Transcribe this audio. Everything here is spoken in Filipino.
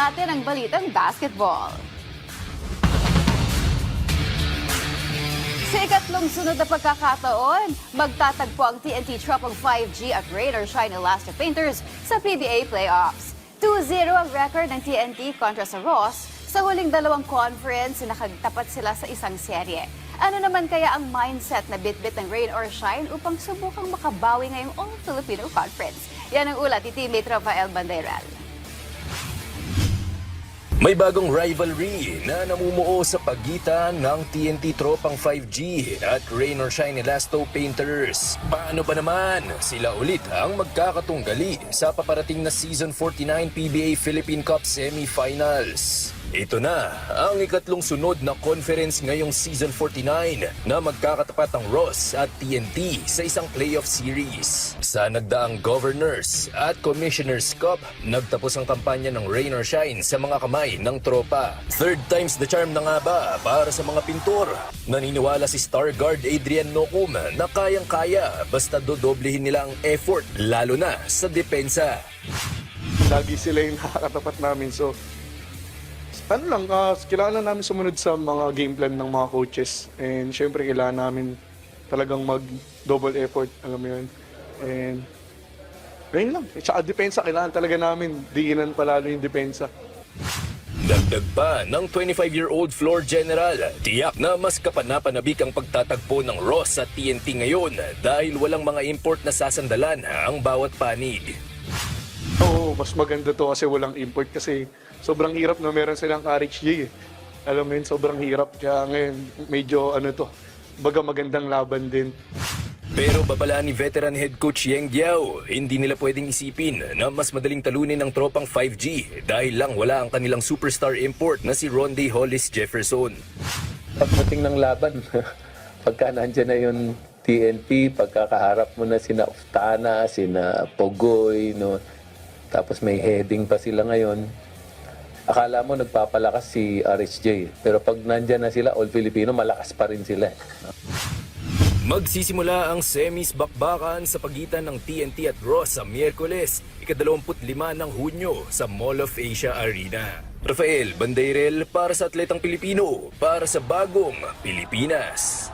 natin ang balitang basketball. Sa ikatlong sunod na pagkakataon, magtatagpo ang TNT Tropang 5G at Rain or Shine Elastic Painters sa PBA Playoffs. 2-0 ang record ng TNT kontra sa Ross. Sa huling dalawang conference, nakagtapat sila sa isang serye. Ano naman kaya ang mindset na bit-bit ng Rain or Shine upang subukang makabawi ngayong All-Filipino Conference? Yan ang ulat ni teammate Rafael Bandeiral. May bagong rivalry na namumuo sa pagitan ng TNT Tropang 5G at Rain or Shine Elasto Painters. Paano ba naman sila ulit ang magkakatunggali sa paparating na Season 49 PBA Philippine Cup Semifinals? Ito na ang ikatlong sunod na conference ngayong Season 49 na magkakatapat ang Ross at TNT sa isang playoff series. Sa nagdaang Governors at Commissioners Cup, nagtapos ang kampanya ng Rain or Shine sa mga kamay ng tropa. Third time's the charm na nga ba para sa mga pintor? Naniniwala si Star Guard Adrian Nocum na kayang-kaya basta dodoblehin nila ang effort, lalo na sa depensa. Lagi sila yung nakakatapat namin. So, kailangan namin sumunod sa mga game plan ng mga coaches. And syempre, kailangan namin talagang mag-double effort. Alam mo yun. And, ganyan lang. Tsaka depensa, kailangan talaga namin diinan palalo yung depensa. Dagdag pa ng 25-year-old floor general, tiyak na mas kapanapanabik ang pagtatagpo ng Ross at TNT ngayon dahil walang mga import na sasandalan ang bawat panig. Oo, mas maganda to kasi walang import kasi sobrang hirap na meron silang RHJ eh. Alam mo yun, sobrang hirap. Kaya ngayon, medyo baga magandang laban din. Pero babala ni veteran head coach Yeng Diao, hindi nila pwedeng isipin na mas madaling talunin ng tropang 5G dahil lang wala ang kanilang superstar import na si Ronde Hollis Jefferson. Pagdating ng laban, pagka nandyan na yung TNT, pagkakaharap mo na sina Uftana, sina Pogoy, no? Tapos may heading pa sila ngayon. Akala mo nagpapalakas si RHJ. Pero pag nandyan na sila, All Filipino, malakas pa rin sila. Magsisimula ang semis bakbakan sa pagitan ng TNT at Ross sa Miyerkules, ika-25 ng Hunyo sa Mall of Asia Arena. Rafael Bandeirel para sa Atletang Pilipino, para sa Bagong Pilipinas.